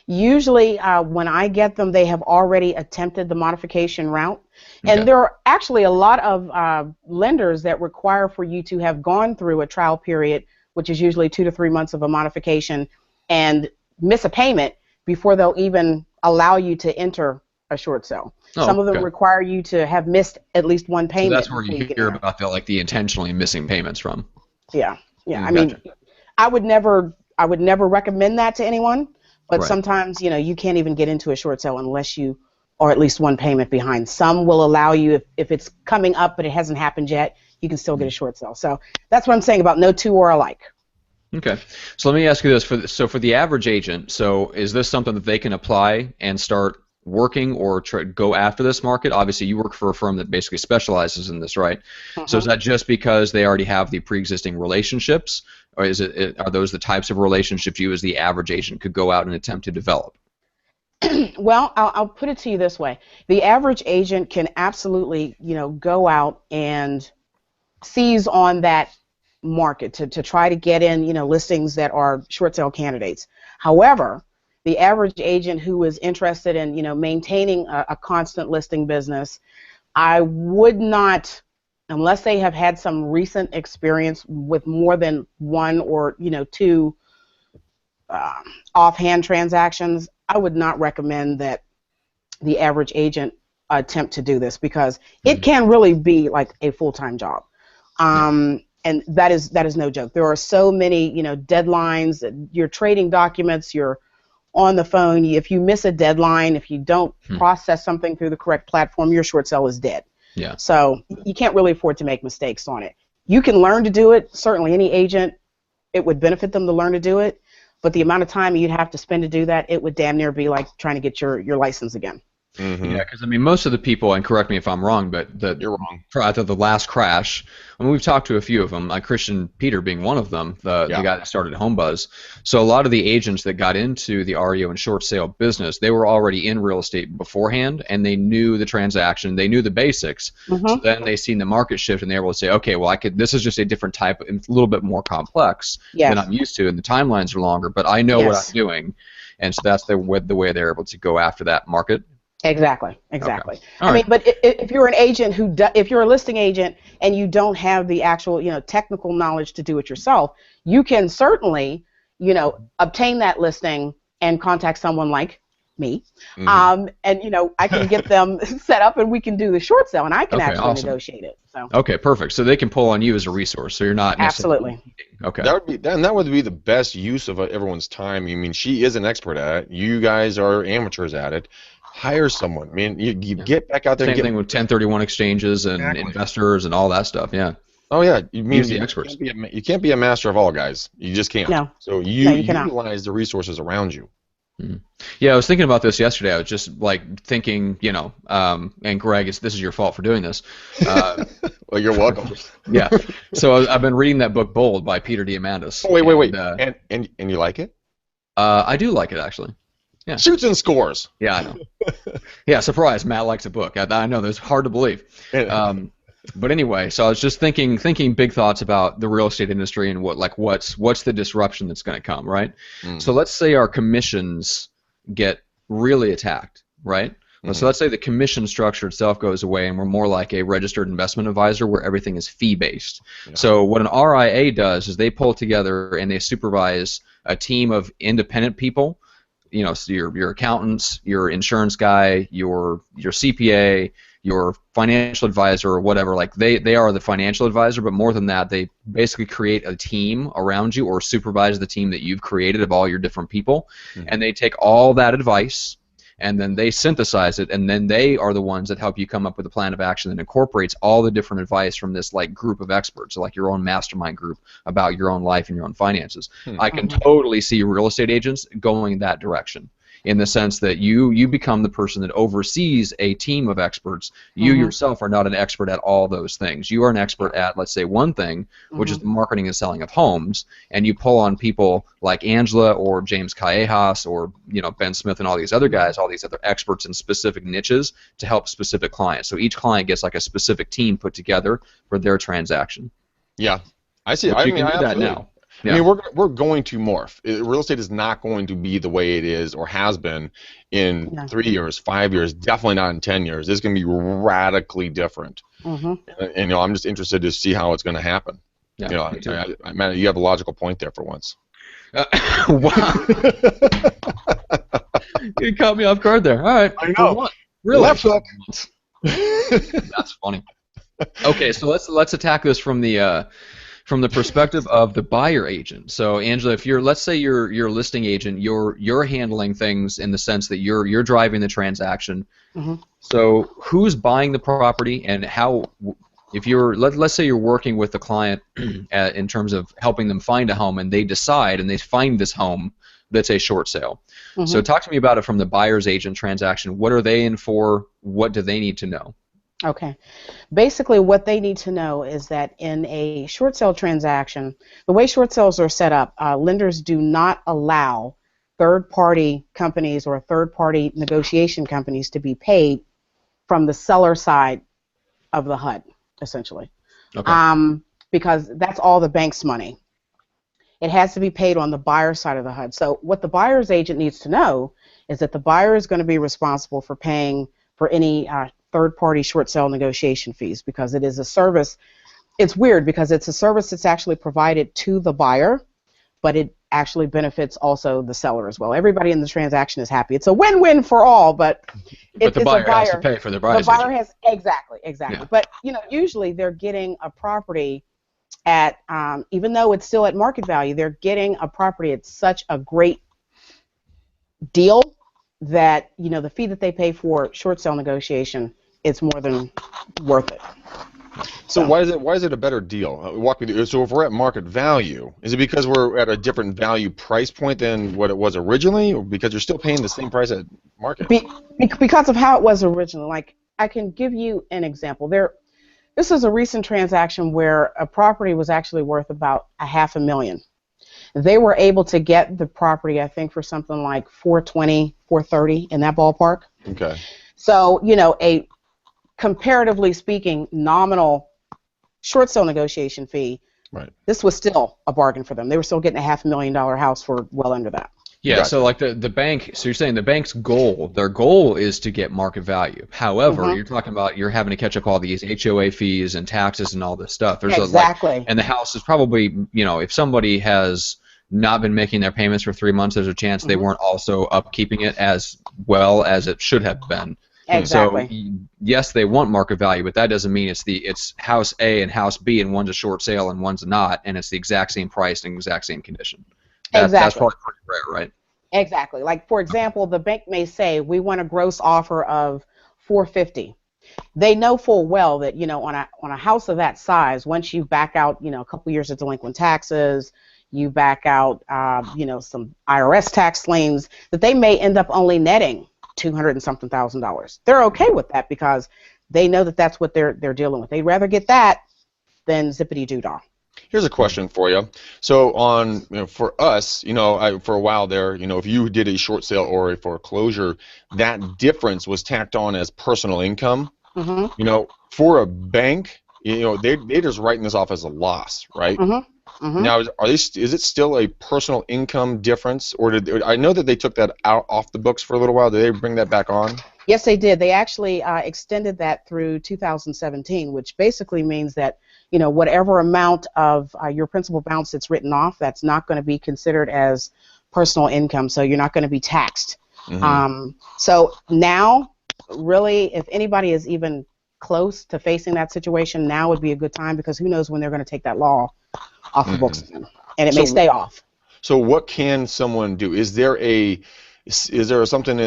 Usually, when I get them, they have already attempted the modification route. And there are actually a lot of lenders that require for you to have gone through a trial period, which is usually 2 to 3 months of a modification, and miss a payment before they'll even allow you to enter a short sale. Some of them require you to have missed at least one payment. So that's where you hear about the intentionally missing payments from. Yeah. I mean, I would never recommend that to anyone. But sometimes, you can't even get into a short sale unless you are at least one payment behind. Some will allow you, if it's coming up but it hasn't happened yet, you can still get a short sale. So that's what I'm saying about no two are alike. Okay. So let me ask you this. For the average agent, so is this something that they can apply and start working or go after this market? Obviously, you work for a firm that basically specializes in this, right? So is that just because they already have the pre-existing relationships, or are those the types of relationships you as the average agent could go out and attempt to develop? Well, I'll put it to you this way. The average agent can absolutely, go out and seize on that market to try to get in, listings that are short sale candidates. However, the average agent who is interested in, maintaining a constant listing business, I would not, unless they have had some recent experience with more than one or, two offhand transactions, I would not recommend that the average agent attempt to do this, because it can really be like a full-time job. And that is no joke. There are so many, deadlines. You're trading documents. You're on the phone. If you miss a deadline, if you don't process something through the correct platform, your short sale is dead. Yeah. So you can't really afford to make mistakes on it. You can learn to do it. Certainly, any agent, it would benefit them to learn to do it. But the amount of time you'd have to spend to do that, it would damn near be like trying to get your license again. Yeah, because most of the people, and correct me if I'm wrong, but You're wrong. After the last crash, we've talked to a few of them, like Christian Peter being one of them, the guy that started HomeBuzz. So a lot of the agents that got into the REO and short sale business, they were already in real estate beforehand, and they knew the transaction, they knew the basics. So then they seen the market shift, and they were able to say, okay, well, this is just a different type, a little bit more complex than I'm used to, and the timelines are longer, but I know what I'm doing, and so that's the way they're able to go after that market. Exactly. Okay. I mean, but if you're an agent if you're a listing agent and you don't have the actual, technical knowledge to do it yourself, you can certainly, obtain that listing and contact someone like me, and I can get them set up, and we can do the short sale, and I can actually negotiate it. So. Okay, perfect. So they can pull on you as a resource. So you're not absolutely. Okay. That would be the best use of everyone's time. I mean, she is an expert at it. You guys are amateurs at it. Hire someone. I mean, you get back out there. Same thing with 1031 exchanges and investors and all that stuff. Yeah. Oh yeah, you mean the experts. You can't be a master of all, guys. You just can't. No. So you utilize the resources around you. Yeah, I was thinking about this yesterday. I was just like thinking, and Greg, this is your fault for doing this. Well, you're welcome. Yeah. So I've been reading that book Bold by Peter Diamandis. Oh, wait. And you like it? I do like it, actually. Yeah. Shoots and scores. Yeah, I know. Yeah, surprise. Matt likes a book. I know. That's hard to believe. But anyway, so I was just thinking big thoughts about the real estate industry and what's the disruption that's going to come, right? So let's say our commissions get really attacked, right? So let's say the commission structure itself goes away, and we're more like a registered investment advisor where everything is fee-based. Yeah. So what an RIA does is they pull together and they supervise a team of independent people. So your accountants, your insurance guy, your CPA, your financial advisor, or whatever. Like they are the financial advisor, but more than that, they basically create a team around you or supervise the team that you've created of all your different people, and they take all that advice and then they synthesize it, and then they are the ones that help you come up with a plan of action that incorporates all the different advice from this group of experts, so like your own mastermind group about your own life and your own finances. I can totally see real estate agents going that direction, in the sense that you become the person that oversees a team of experts. You yourself are not an expert at all those things. You are an expert at, let's say, one thing, which is the marketing and selling of homes, and you pull on people like Angela or James Callejas or Ben Smith and all these other guys, all these other experts in specific niches to help specific clients. So each client gets like a specific team put together for their transaction. Yeah, I see. You can do that now. Yeah. I mean, we're going to morph. Real estate is not going to be the way it is or has been in 3 years, 5 years, definitely not in 10 years. It's going to be radically different. And I'm just interested to see how it's going to happen. Yeah, man, you have a logical point there for once. Wow. You caught me off guard there. All right. I know. Really? Left hook. That's funny. Okay, so let's attack this from the perspective of the buyer agent. So Angela, if let's say you're a listing agent, you're handling things in the sense that you're driving the transaction. So who's buying the property, and how? If let's say you're working with the client in terms of helping them find a home, and they decide and they find this home that's a short sale. So talk to me about it from the buyer's agent transaction. What are they in for? What do they need to know? Okay. Basically, what they need to know is that in a short sale transaction, the way short sales are set up, lenders do not allow third-party companies or third-party negotiation companies to be paid from the seller side of the HUD, essentially, okay. Because that's all the bank's money. it has to be paid on the buyer's side of the HUD. So what the buyer's agent needs to know is that the buyer is going to be responsible for paying for any third-party short sale negotiation fees, because it is a service. It's weird because it's a service that's actually provided to the buyer, but it actually benefits also the seller as well. Everybody in the transaction is happy. It's a win-win for all, but the buyer has to pay for the buyer's agent. The buyer has, exactly. Yeah. But usually they're getting a property at, even though it's still at market value, they're getting a property at such a great deal that the fee that they pay for short sale negotiation, it's more than worth it. So why is it a better deal? Walk me through. So if we're at market value, is it because we're at a different value price point than what it was originally, or because you're still paying the same price at market? Because of how it was originally. Like, I can give you an example. This is a recent transaction where a property was actually worth about $500,000. They were able to get the property, I think, for something like $420,000, $430,000 in that ballpark. Okay. So a comparatively speaking, nominal short sale negotiation fee. Right. This was still a bargain for them. They were still getting a $500,000 house for well under that. Yeah, Gotcha. so like the bank, so you're saying the bank's their goal is to get market value. However, you're talking about you're having to catch up all these HOA fees and taxes and all this stuff. There's exactly. And the house is probably, if somebody has not been making their payments for 3 months, there's a chance they weren't also upkeeping it as well as it should have been. Exactly. So yes, they want market value, but that doesn't mean it's house A and house B, and one's a short sale and one's not, and it's the exact same price and exact same condition. That's probably pretty rare, right? Exactly. Like, for example, the bank may say we want a gross offer of $450,000. They know full well that on a house of that size, once you back out a couple years of delinquent taxes, you back out some IRS tax liens, that they may end up only netting $200 and something thousand. They're okay with that because they know that that's what they're dealing with. They'd rather get that than zippity doo dah. Here's a question for you. So for us, for a while there, if you did a short sale or a foreclosure, that difference was tacked on as personal income. For a bank, they're just writing this off as a loss, right? Now, is it still a personal income difference, or I know that they took that off the books for a little while? Did they bring that back on? Yes, they did. They actually extended that through 2017, which basically means that whatever amount of your principal balance that's written off, that's not going to be considered as personal income, so you're not going to be taxed. So now, really, if anybody is even close to facing that situation, now would be a good time, because who knows when they're going to take that law off the books again, and it may stay off. So what can someone do? Is there something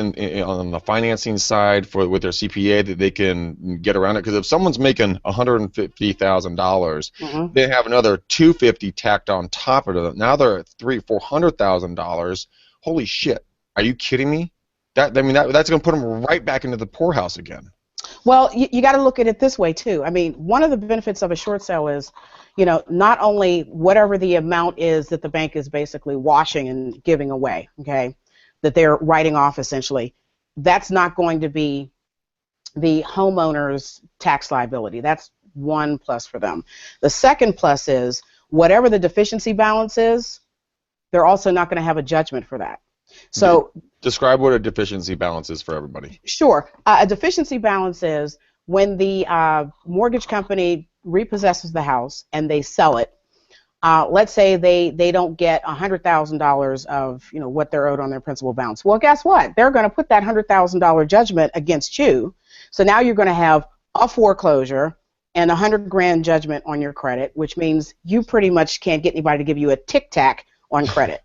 on the financing side with their CPA that they can get around it? Because if someone's making $150,000, they have another $250,000 tacked on top of it. Now they're at $400,000. Holy shit! Are you kidding me? That's going to put them right back into the poorhouse again. Well, you got to look at it this way too. I mean, one of the benefits of a short sale is, not only whatever the amount is that the bank is basically washing and giving away, okay, that they're writing off essentially, that's not going to be the homeowner's tax liability. That's one plus for them. The second plus is whatever the deficiency balance is, they're also not going to have a judgment for that. So describe what a deficiency balance is for everybody. Sure. A deficiency balance is when the mortgage company repossesses the house and they sell it. Let's say they don't get $100,000 of what they're owed on their principal balance. Well, guess what? They're going to put that $100,000 judgment against you. So now you're going to have a foreclosure and $100,000 judgment on your credit, which means you pretty much can't get anybody to give you a tic-tac on credit.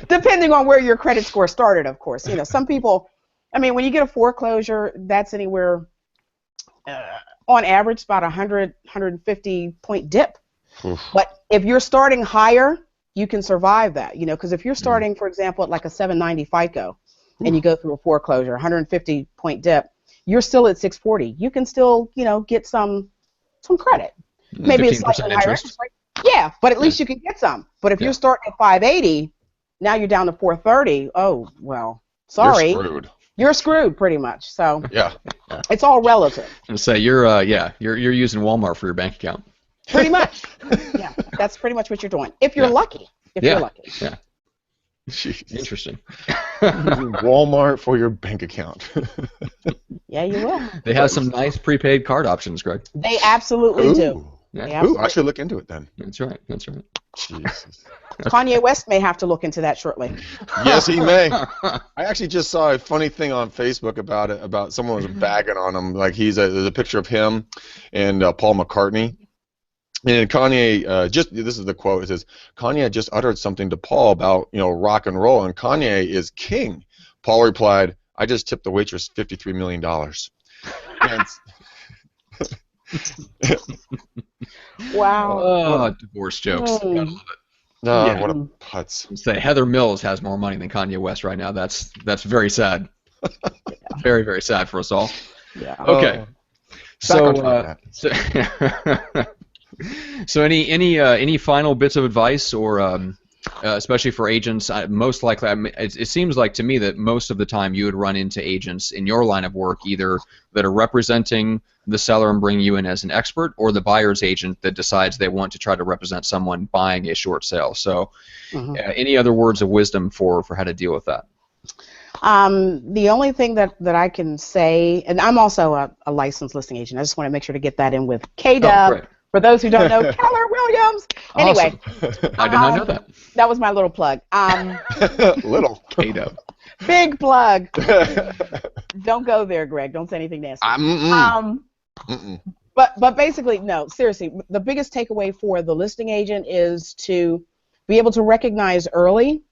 Depending on where your credit score started, of course. Some people, when you get a foreclosure, that's anywhere on average about 150 point dip. But if you're starting higher, you can survive that, because if you're starting, for example, at like a 790 FICO and you go through a foreclosure, 150 point dip, you're still at 640. You can still, get some credit. Maybe it's slightly higher interest rate. Yeah, but at least you can get some. But if you're starting at 580, now you're down to 430. Oh, well, sorry. You're screwed. You're screwed pretty much. So yeah. It's all relative. And say you're using Walmart for your bank account. Pretty much. Yeah, that's pretty much what you're doing. If you're lucky. If you're lucky. Yeah. Jeez. Interesting. Walmart for your bank account. Yeah, you will. They have some nice prepaid card options, Greg. They absolutely do. Ooh. Yeah. Ooh, I should look into it then. That's right. That's right. Jesus. Kanye West may have to look into that shortly. Yes, he may. I actually just saw a funny thing on Facebook about it. About someone was bagging on him. Like there's a picture of him and Paul McCartney. And Kanye this is the quote. It says Kanye just uttered something to Paul about rock and roll, and Kanye is king. Paul replied, "I just tipped the waitress $53 million." And, Wow. Oh, divorce jokes. Mm. Gotta love it. no, Yeah. what a putz. Say Heather Mills has more money than Kanye West right now. That's very sad. Very, very sad for us all. Yeah. Okay. Back on track. So any final bits of advice, or especially for agents? Most likely, it seems like to me that most of the time you would run into agents in your line of work either that are representing the seller and bring you in as an expert, or the buyer's agent that decides they want to try to represent someone buying a short sale. So, any other words of wisdom for how to deal with that? The only thing that I can say, and I'm also a licensed listing agent. I just want to make sure to get that in with KW. Great. For those who don't know, Keller Williams. Anyway, Awesome. I did not know that. That was my little plug. Little. KW. Big plug. Don't go there, Greg. Don't say anything nasty. But basically, no, seriously, the biggest takeaway for the listing agent is to be able to recognize early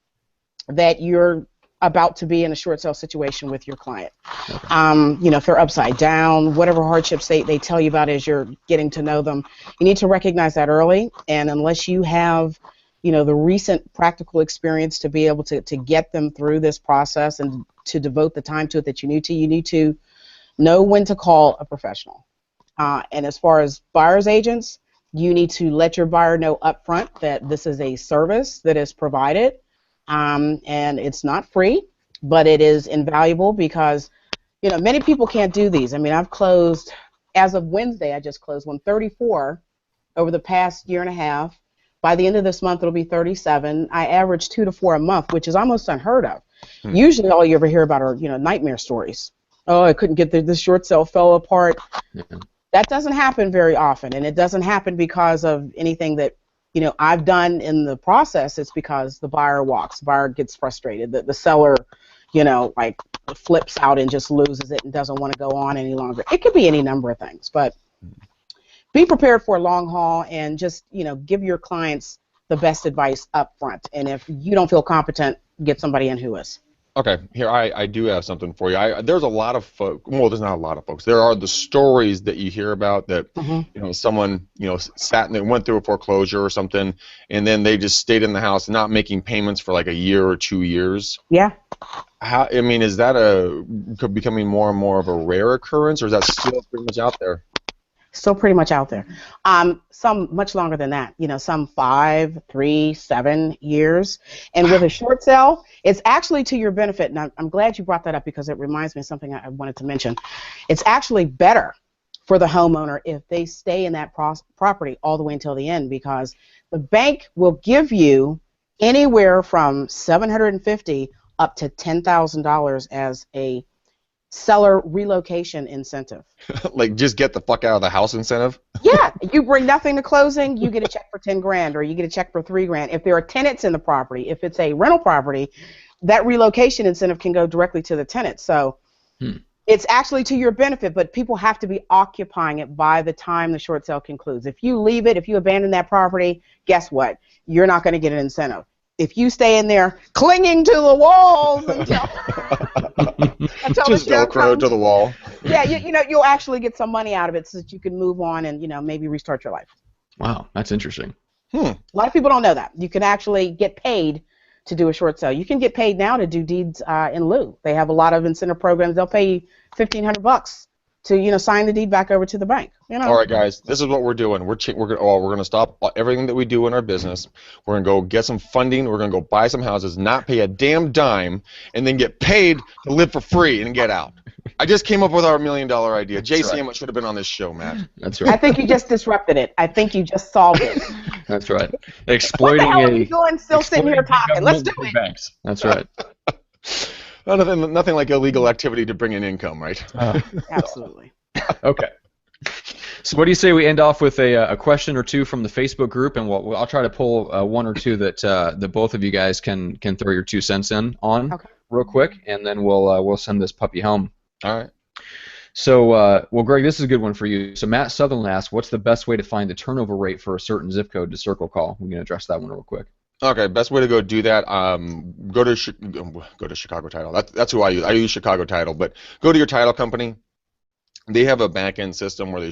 that you're about to be in a short sale situation with your client. If they're upside down, whatever hardships they tell you about as you're getting to know them, you need to recognize that early. And unless you have, the recent practical experience to be able to get them through this process and to devote the time to it that you need to know when to call a professional. And as far as buyer's agents, you need to let your buyer know up front that this is a service that is provided. And it's not free, but it is invaluable because, many people can't do these. I mean, I've closed, as of Wednesday, I just closed 134 over the past year and a half. By the end of this month, it'll be 37. I average 2 to 4 a month, which is almost unheard of. Usually all you ever hear about are, nightmare stories. Oh, I couldn't get the short sale fell apart. That doesn't happen very often, and it doesn't happen because of anything that I've done in the process. It's because the buyer walks, the buyer gets frustrated, the seller, flips out and just loses it and doesn't want to go on any longer. It could be any number of things, but be prepared for a long haul and just, give your clients the best advice up front. And if you don't feel competent, get somebody in who is. Okay, here I do have something for you. There's a lot of folks. Well, there's not a lot of folks. There are the stories that you hear about that someone sat and they went through a foreclosure or something, and then they just stayed in the house, not making payments for like a year or 2 years. Yeah. Is that becoming more and more of a rare occurrence, or is that still pretty much out there? Still pretty much out there. Some much longer than that. Some 5, 3, 7 years. And with a short sale, it's actually to your benefit. And I'm glad you brought that up because it reminds me of something I wanted to mention. It's actually better for the homeowner if they stay in that property all the way until the end, because the bank will give you anywhere from $750 up to $10,000 as a seller relocation incentive. Like just get the fuck out of the house incentive? Yeah, you bring nothing to closing, you get a check for $10,000 or you get a check for $3,000. If there are tenants in the property, if it's a rental property, that relocation incentive can go directly to the tenant. So it's actually to your benefit, but people have to be occupying it by the time the short sale concludes. If you leave it, if you abandon that property, guess what? You're not going to get an incentive. If you stay in there clinging to the walls until just Velcro to the wall. Yeah, you'll actually get some money out of it so that you can move on and maybe restart your life. Wow, that's interesting. A lot of people don't know that. You can actually get paid to do a short sale. You can get paid now to do deeds in lieu. They have a lot of incentive programs. They'll pay you $1,500 to sign the deed back over to the bank. All right, guys, this is what we're doing. We're going to stop everything that we do in our business. We're going to go get some funding. We're going to go buy some houses, not pay a damn dime, and then get paid to live for free and get out. I just came up with our $1 million idea. JCM should have been on this show, Matt. That's right. I think you just disrupted it. I think you just solved it. That's right. Exploiting what the hell are you doing still sitting here talking? Let's do it. Banks. That's right. Nothing like illegal activity to bring in income, right? Absolutely. Okay. So what do you say we end off with a question or two from the Facebook group, and I'll try to pull one or two that both of you guys can throw your 2 cents in on real quick, and then we'll send this puppy home. All right. So, well, Greg, this is a good one for you. So Matt Sutherland asked, what's the best way to find the turnover rate for a certain zip code to circle call? We can address that one real quick. Okay, best way to go do that, go to Chicago Title. That's who I use. I use Chicago Title, but go to your title company. They have a back-end system where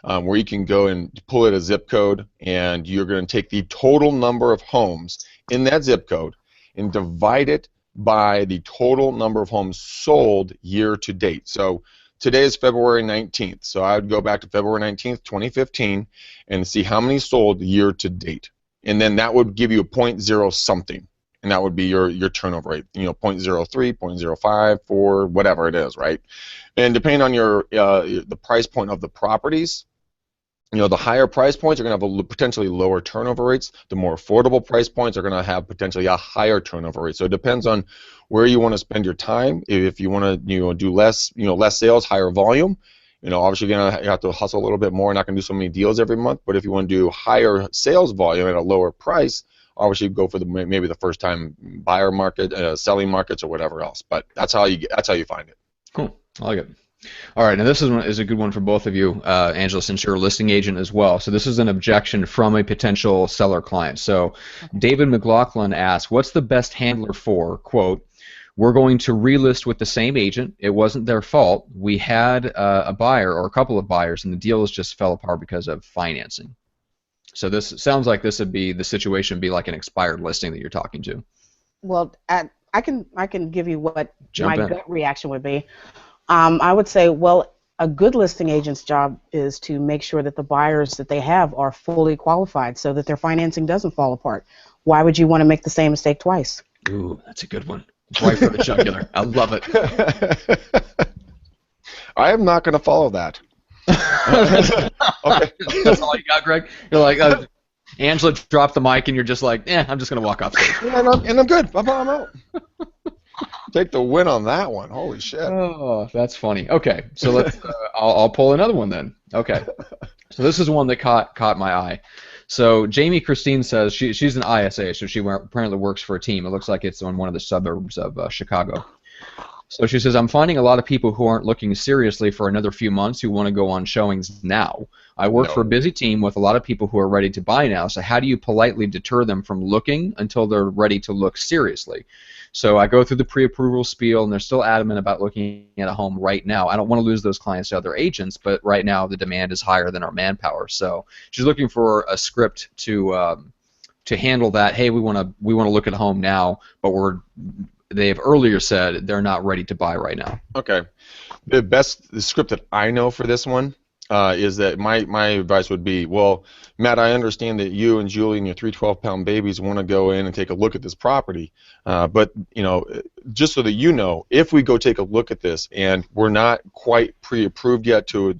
where you can go and pull in a zip code, and you're going to take the total number of homes in that zip code and divide it by the total number of homes sold year to date. So today is February 19th, so I would go back to February 19th, 2015, and see how many sold year to date. And then that would give you a 0.0 something, and that would be your turnover rate. 0.03, 0.05, 4, whatever it is, right? And depending on the price point of the properties, the higher price points are going to have potentially lower turnover rates. The more affordable price points are going to have potentially a higher turnover rate. So it depends on where you want to spend your time. If you want to do less sales, higher volume, obviously you're going to have to hustle a little bit more, not going to do so many deals every month. But if you want to do higher sales volume at a lower price, obviously go for maybe the first time buyer market, selling markets, or whatever else. But that's how you find it. Cool. I like it. All right, and this is a good one for both of you, Angela, since you're a listing agent as well. So this is an objection from a potential seller client. So David McLaughlin asks, what's the best handler for, quote, we're going to relist with the same agent. It wasn't their fault. We had a buyer or a couple of buyers, and the deals just fell apart because of financing. So this sounds like this would be the situation, be like an expired listing that you're talking to. Well, I can give you what Jump my in. gut reaction would be. I would say, well, a good listing agent's job is to make sure that the buyers that they have are fully qualified so that their financing doesn't fall apart. Why would you want to make the same mistake twice? Ooh, that's a good one. Right for the jugular. I love it. I am not going to follow that. Okay. That's all you got, Greg? You're like, Angela dropped the mic, and you're just like, I'm just going to walk off stage. Yeah, and I'm good. I'm out. Take the win on that one. Holy shit. Oh, that's funny. Okay, so let's. I'll pull another one then. Okay, so this is one that caught my eye. So Jamie Christine says she's an ISA, so she apparently works for a team. It looks like it's on one of the suburbs of Chicago. So she says, I'm finding a lot of people who aren't looking seriously for another few months who want to go on showings now. I work for a busy team with a lot of people who are ready to buy now, so how do you politely deter them from looking until they're ready to look seriously? So I go through the pre-approval spiel, and they're still adamant about looking at a home right now. I don't want to lose those clients to other agents, but right now the demand is higher than our manpower. So she's looking for a script to handle that. Hey, we want to look at a home now, but they've earlier said they're not ready to buy right now. Okay. The script that I know for this one is that my advice would be, well, Matt, I understand that you and Julie and your 3 12-pound babies want to go in and take a look at this property, but just so that you know, if we go take a look at this and we're not quite pre-approved yet so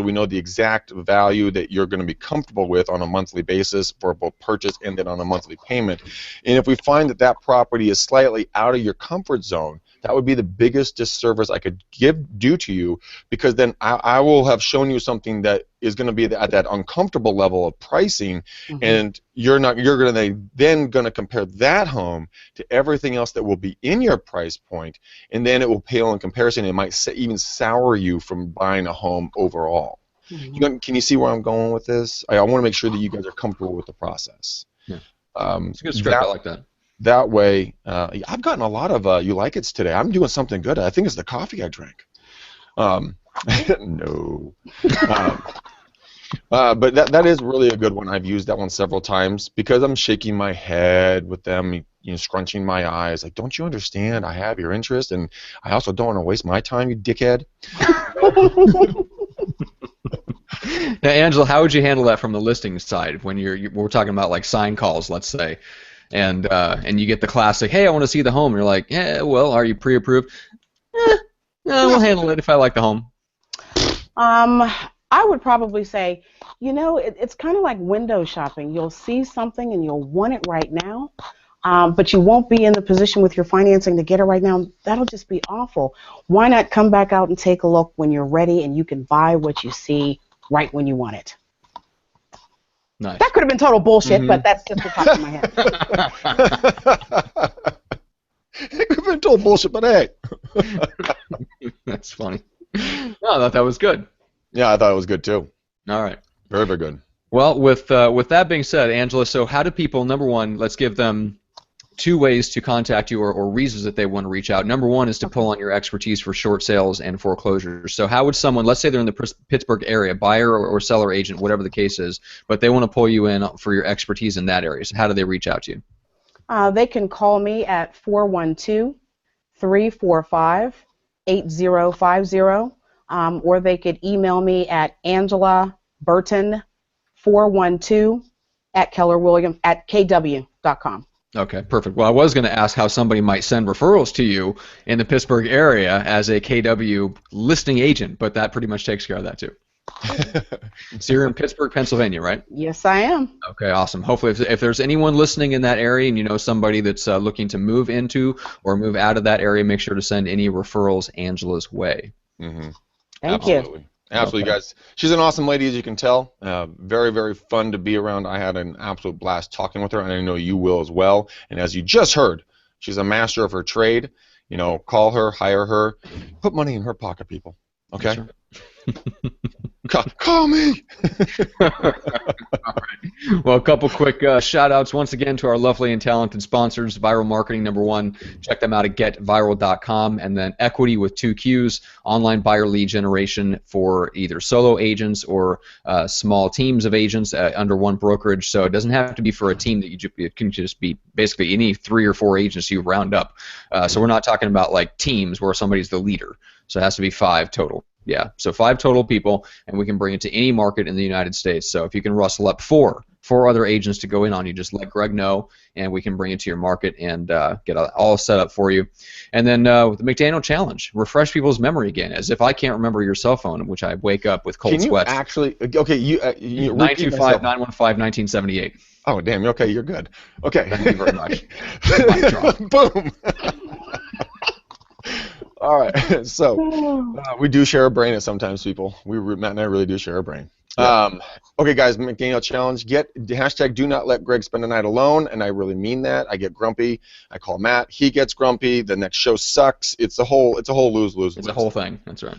we know the exact value that you're going to be comfortable with on a monthly basis for both purchase and then on a monthly payment, and if we find that property is slightly out of your comfort zone, that would be the biggest disservice I could do to you, because then I will have shown you something that is going to be at that uncomfortable level of pricing, and you're then going to compare that home to everything else that will be in your price point, and then it will pale in comparison. It might even sour you from buying a home overall. Can you see where I'm going with this? I want to make sure that you guys are comfortable with the process. Yeah. It's a good script. I like that. That way, I've gotten a lot of you like it's today. I'm doing something good. I think it's the coffee I drank. No. But that is really a good one. I've used that one several times because I'm shaking my head with them, scrunching my eyes. Like, don't you understand? I have your interest, and I also don't want to waste my time, you dickhead. Now, Angela, how would you handle that from the listing side when we're talking about like sign calls, let's say, and you get the classic, hey, I want to see the home. You're like, yeah, well, are you pre-approved? No, we'll handle it if I like the home. I would probably say, it's kind of like window shopping. You'll see something and you'll want it right now, but you won't be in the position with your financing to get it right now. That'll just be awful. Why not come back out and take a look when you're ready and you can buy what you see right when you want it? Nice. That could have been total bullshit, but that's just the top of my head. It could have been total bullshit, but hey. That's funny. No, I thought that was good. Yeah, I thought it was good too. All right. Very, very good. Well, with that being said, Angela, so how do people, number one, let's give them 2 ways to contact you or reasons that they want to reach out. Number one is to pull on your expertise for short sales and foreclosures. So how would someone, let's say they're in the Pittsburgh area, buyer or seller agent, whatever the case is, but they want to pull you in for your expertise in that area. So how do they reach out to you? They can call me at 412-345-8050, or they could email me at Angela Burton 412@KW.com. Okay, perfect. Well, I was going to ask how somebody might send referrals to you in the Pittsburgh area as a KW listing agent, but that pretty much takes care of that too. So you're in Pittsburgh, Pennsylvania, right? Yes, I am. Okay, awesome. Hopefully, if there's anyone listening in that area and you know somebody that's looking to move into or move out of that area, make sure to send any referrals Angela's way. Mm-hmm. Thank Absolutely. you. Absolutely, guys. She's an awesome lady, as you can tell. Very, very fun to be around. I had an absolute blast talking with her, and I know you will as well. And as you just heard, she's a master of her trade. Call her, hire her, put money in her pocket, people. Okay? Sure. Call me! All right. Well, a couple quick shout-outs once again to our lovely and talented sponsors, Viral Marketing, number one. Check them out at getviral.com. And then Equity with 2 Qs, online buyer lead generation for either solo agents or small teams of agents under one brokerage. So it doesn't have to be for a team that it can just be basically any 3 or 4 agents you round up. So we're not talking about like teams where somebody's the leader. So it has to be 5 total. Yeah, so 5 total people, and we can bring it to any market in the United States. So if you can rustle up 4 other agents to go in on you, just let Greg know, and we can bring it to your market and get all set up for you. And then with the McDaniel Challenge, refresh people's memory again, as if I can't remember your cell phone, which I wake up with cold sweats. Can you actually? Okay, you 925-915-1978. Oh, damn. Okay, you're good. Okay. Thank you very much. Boom. All right, so we do share a brain at sometimes, people. Matt and I really do share a brain. Yeah. Okay, guys, McDaniel Challenge. Get the hashtag do not let Greg spend a night alone, and I really mean that. I get grumpy. I call Matt. He gets grumpy. The next show sucks. It's a whole lose-lose. It's a whole thing. That's right.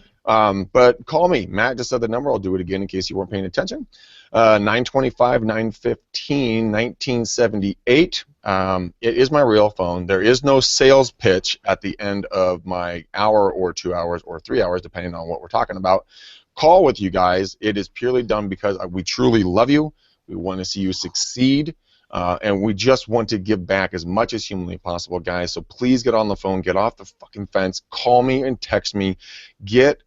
But call me. Matt just said the number. I'll do it again in case you weren't paying attention. 925-915-1978. It is my real phone. There is no sales pitch at the end of my hour or 2 hours or 3 hours, depending on what we're talking about. Call with you guys. It is purely done because we truly love you. We want to see you succeed. And we just want to give back as much as humanly possible, guys. So please get on the phone. Get off the fucking fence. Call me and text me. Get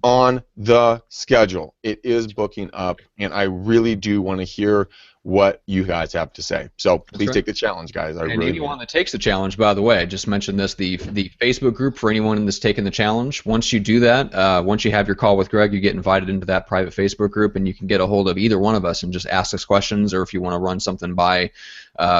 on the schedule. It is booking up, and I really do want to hear what you guys have to say. So please take the challenge, guys. And anyone that takes the challenge, by the way, I just mentioned this, the Facebook group for anyone that's taken the challenge. Once you do that, once you have your call with Greg, you get invited into that private Facebook group, and you can get a hold of either one of us and just ask us questions, or if you want to run something by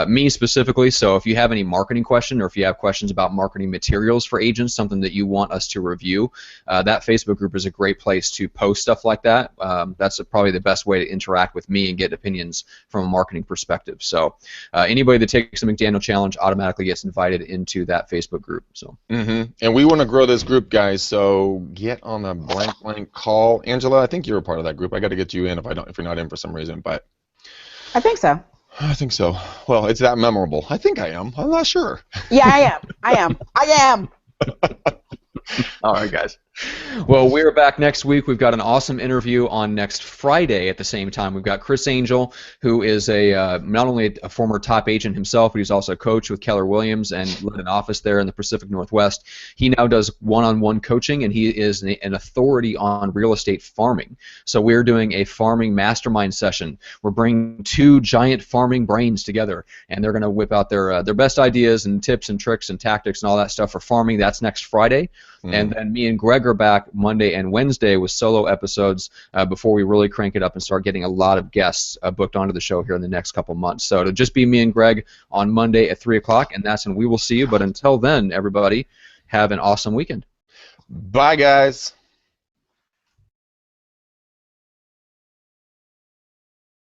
me specifically. So if you have any marketing question, or if you have questions about marketing materials for agents, something that you want us to review, that Facebook group is a great place to post stuff like that. That's probably the best way to interact with me and get opinions from a marketing perspective. So anybody that takes the McDaniel Challenge automatically gets invited into that Facebook group. So. And we want to grow this group, guys. So get on the blank call. Angela, I think you're a part of that group. I got to get you in if you're not in for some reason, but I think so. I think so. Well, it's that memorable. I think I am. I'm not sure. Yeah, I am. I am. All right, guys. Well, we're back next week. We've got an awesome interview on next Friday at the same time. We've got Chris Angel, who is not only a former top agent himself, but he's also a coach with Keller Williams and led an office there in the Pacific Northwest. He now does one-on-one coaching, and he is an authority on real estate farming. So we're doing a farming mastermind session. We're bringing two giant farming brains together, and they're going to whip out their best ideas and tips and tricks and tactics and all that stuff for farming. That's next Friday. And then me and Greg are back Monday and Wednesday with solo episodes before we really crank it up and start getting a lot of guests booked onto the show here in the next couple months. So it'll just be me and Greg on Monday at 3 o'clock, and that's when we will see you. But until then, everybody, have an awesome weekend. Bye, guys.